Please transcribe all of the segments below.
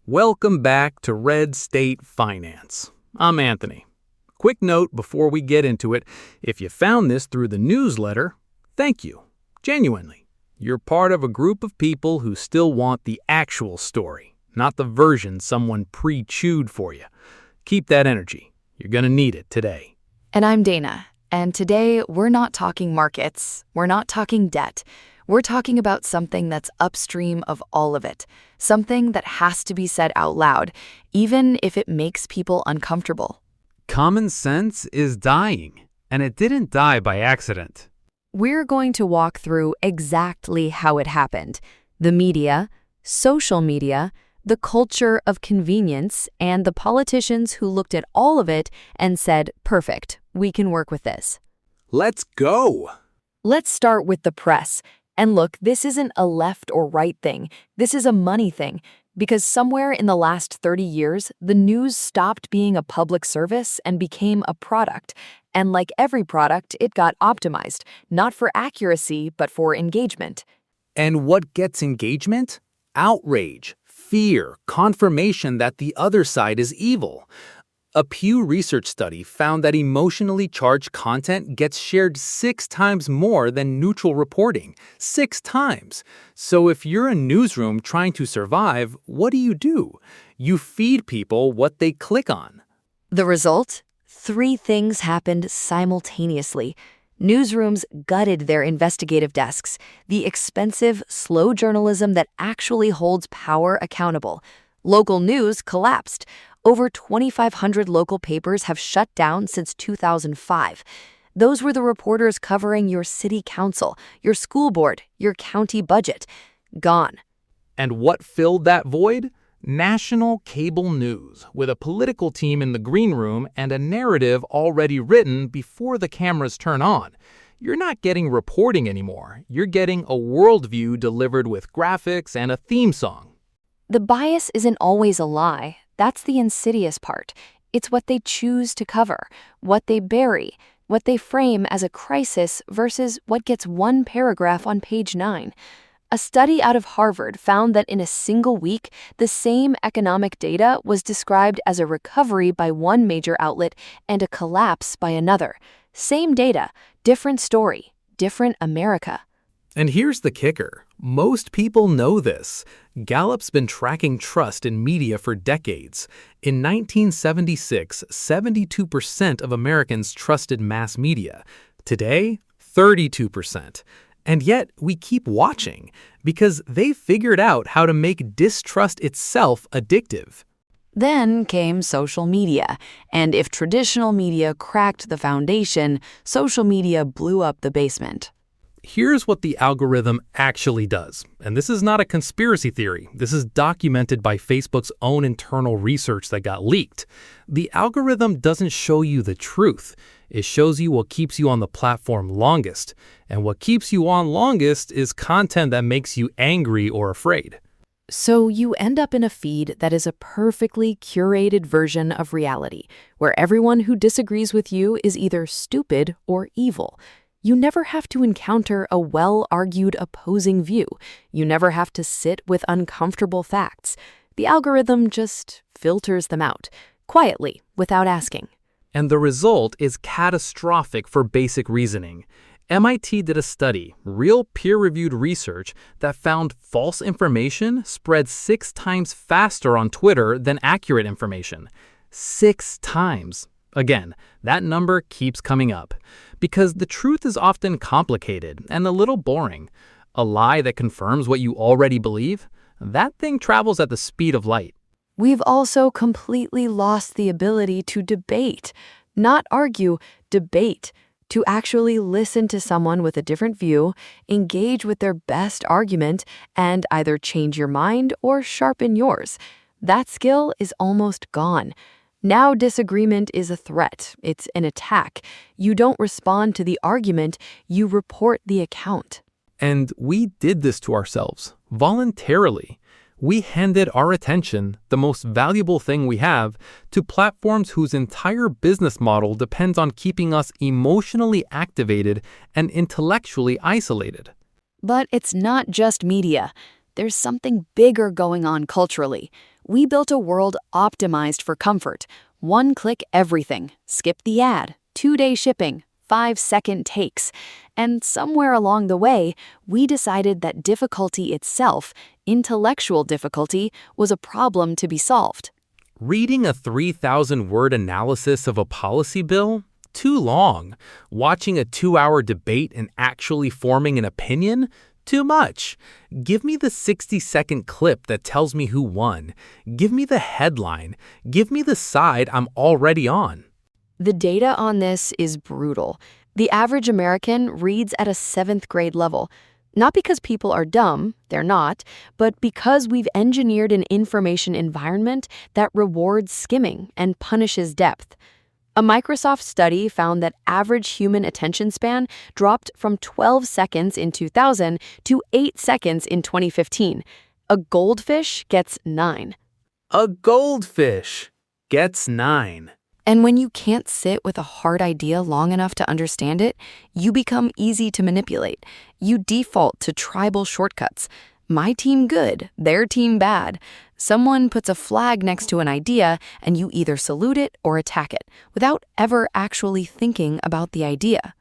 Welcome back to Red State Finance. I'm Anthony. Quick note before we get into it, if you found this through the newsletter, thank you. Genuinely. You're part of a group of people who still want the actual story, not the version someone pre-chewed for you. Keep that energy. You're going to need it today. And I'm Dana, and today we're not talking markets, we're not talking debt. We're talking about something that's upstream of all of it, something that has to be said out loud, even if it makes people uncomfortable. Common sense is dying, and it didn't die by accident. We're going to walk through exactly how it happened. The media, social media, the culture of convenience, and the politicians who looked at all of it and said, perfect, we can work with this. Let's go! Let's start with the press. And look, this isn't a left or right thing. This is a money thing. Because somewhere in the last 30 years, the news stopped being a public service and became a product. And like every product, it got optimized, not for accuracy, but for engagement. And what gets engagement? Outrage, fear, confirmation that the other side is evil. A Pew Research study found that emotionally charged content gets shared 6 times more than neutral reporting. 6 times. So if you're a newsroom trying to survive, what do? You feed people what they click on. The result? 3 things happened simultaneously. Newsrooms gutted their investigative desks, the expensive, slow journalism that actually holds power accountable. Local news collapsed. Over 2,500 local papers have shut down since 2005. Those were the reporters covering your city council, your school board, your county budget. Gone. And what filled that void? National cable news, with a political team in the green room and a narrative already written before the cameras turn on. You're not getting reporting anymore. You're getting a worldview delivered with graphics and a theme song. The bias isn't always a lie. That's the insidious part. It's what they choose to cover, what they bury, what they frame as a crisis versus what gets one paragraph on page 9. A study out of Harvard found that in a single week, the same economic data was described as a recovery by one major outlet and a collapse by another. Same data, different story, different America. And here's the kicker. Most people know this. Gallup's been tracking trust in media for decades. In 1976, 72% of Americans trusted mass media. Today, 32%. And yet, we keep watching because they figured out how to make distrust itself addictive. Then came social media, and if traditional media cracked the foundation, social media blew up the basement. Here's what the algorithm actually does. And this is not a conspiracy theory. This is documented by Facebook's own internal research that got leaked. The algorithm doesn't show you the truth. It shows you what keeps you on the platform longest. And what keeps you on longest is content that makes you angry or afraid. So you end up in a feed that is a perfectly curated version of reality, where everyone who disagrees with you is either stupid or evil. You never have to encounter a well-argued opposing view. You never have to sit with uncomfortable facts. The algorithm just filters them out, quietly, without asking. And the result is catastrophic for basic reasoning. MIT did a study, real peer-reviewed research, that found false information spread 6 times faster on Twitter than accurate information. 6 times. Again, that number keeps coming up because the truth is often complicated and a little boring. A lie that confirms what you already believe, that thing travels at the speed of light. We've also completely lost the ability to debate, not argue, debate, to actually listen to someone with a different view, engage with their best argument, and either change your mind or sharpen yours. That skill is almost gone. Now disagreement is a threat. It's an attack. You don't respond to the argument, you report the account. And we did this to ourselves, voluntarily. We handed our attention, the most valuable thing we have, to platforms whose entire business model depends on keeping us emotionally activated and intellectually isolated. But it's not just media. There's something bigger going on culturally. We built a world optimized for comfort. One-click everything, skip the ad, 2-day shipping, 5-second takes. And somewhere along the way, we decided that difficulty itself, intellectual difficulty, was a problem to be solved. Reading a 3,000-word analysis of a policy bill? Too long. Watching a 2-hour debate and actually forming an opinion? Too much. Give me the 60-second clip that tells me who won. Give me the headline. Give me the side I'm already on. The data on this is brutal. The average American reads at a 7th grade level. Not because people are dumb, they're not, but because we've engineered an information environment that rewards skimming and punishes depth. A Microsoft study found that average human attention span dropped from 12 seconds in 2000 to 8 seconds in 2015. A goldfish gets 9. A goldfish gets 9. And when you can't sit with a hard idea long enough to understand it, you become easy to manipulate. You default to tribal shortcuts. My team good, their team bad. Someone puts a flag next to an idea, and you either salute it or attack it, without ever actually thinking about the idea.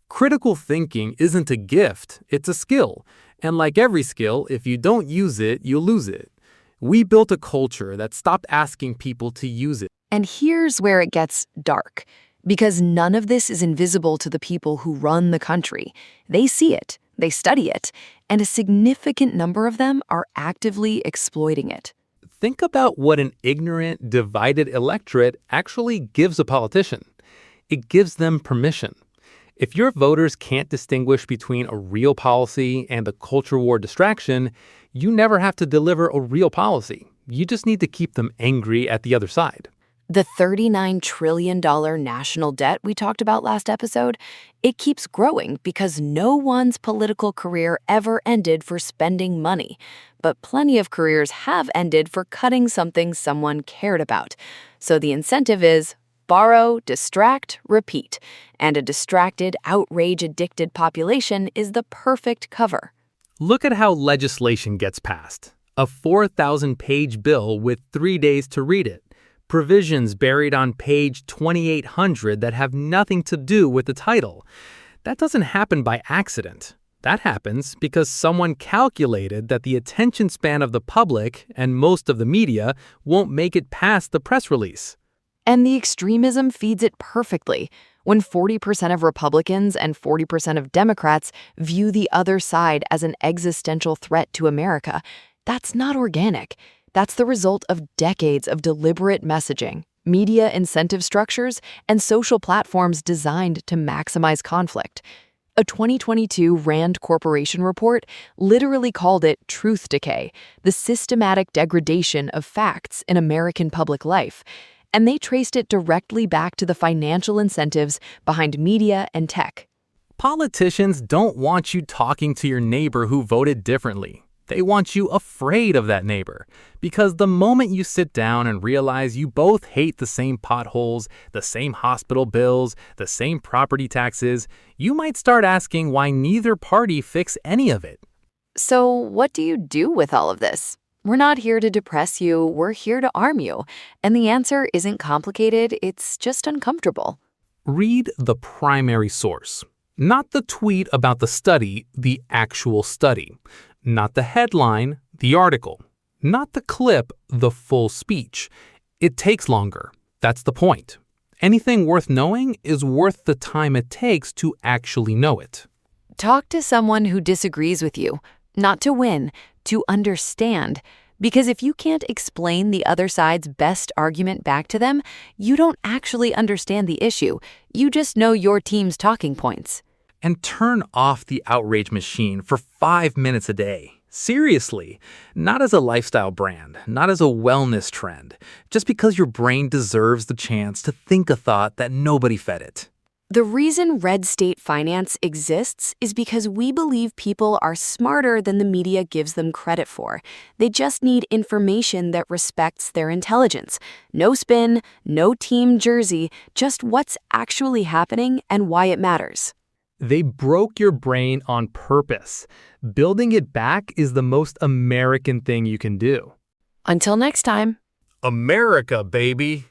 Critical thinking isn't a gift, it's a skill. And like every skill, if you don't use it, you'll lose it. We built a culture that stopped asking people to use it. And here's where it gets dark, because none of this is invisible to the people who run the country. They see it, they study it, and a significant number of them are actively exploiting it. Think about what an ignorant, divided electorate actually gives a politician. It gives them permission. If your voters can't distinguish between a real policy and a culture war distraction, you never have to deliver a real policy. You just need to keep them angry at the other side. The $39 trillion national debt we talked about last episode, it keeps growing because no one's political career ever ended for spending money. But plenty of careers have ended for cutting something someone cared about. So the incentive is borrow, distract, repeat. And a distracted, outrage-addicted population is the perfect cover. Look at how legislation gets passed. A 4,000-page bill with 3 days to read it. Provisions buried on page 2,800 that have nothing to do with the title. That doesn't happen by accident. That happens because someone calculated that the attention span of the public and most of the media won't make it past the press release. And the extremism feeds it perfectly. When 40% of Republicans and 40% of Democrats view the other side as an existential threat to America, that's not organic. That's the result of decades of deliberate messaging, media incentive structures, and social platforms designed to maximize conflict. A 2022 Rand Corporation report literally called it truth decay, the systematic degradation of facts in American public life. And they traced it directly back to the financial incentives behind media and tech. Politicians don't want you talking to your neighbor who voted differently. They want you afraid of that neighbor. Because the moment you sit down and realize you both hate the same potholes, the same hospital bills, the same property taxes, you might start asking why neither party fix any of it. So what do you do with all of this? We're not here to depress you, we're here to arm you. And the answer isn't complicated, it's just uncomfortable. Read the primary source. Not the tweet about the study, the actual study. Not the headline, the article. Not the clip, the full speech. It takes longer. That's the point. Anything worth knowing is worth the time it takes to actually know it. Talk to someone who disagrees with you, not to win, to understand. Because if you can't explain the other side's best argument back to them, you don't actually understand the issue. You just know your team's talking points. And turn off the outrage machine for 5 minutes a day. Seriously, not as a lifestyle brand, not as a wellness trend, just because your brain deserves the chance to think a thought that nobody fed it. The reason red state finance exists is because we believe people are smarter than the media gives them credit for. They just need information that respects their intelligence. No spin, no team jersey, just what's actually happening and why it matters. They broke your brain on purpose. Building it back is the most American thing you can do. Until next time. America, baby!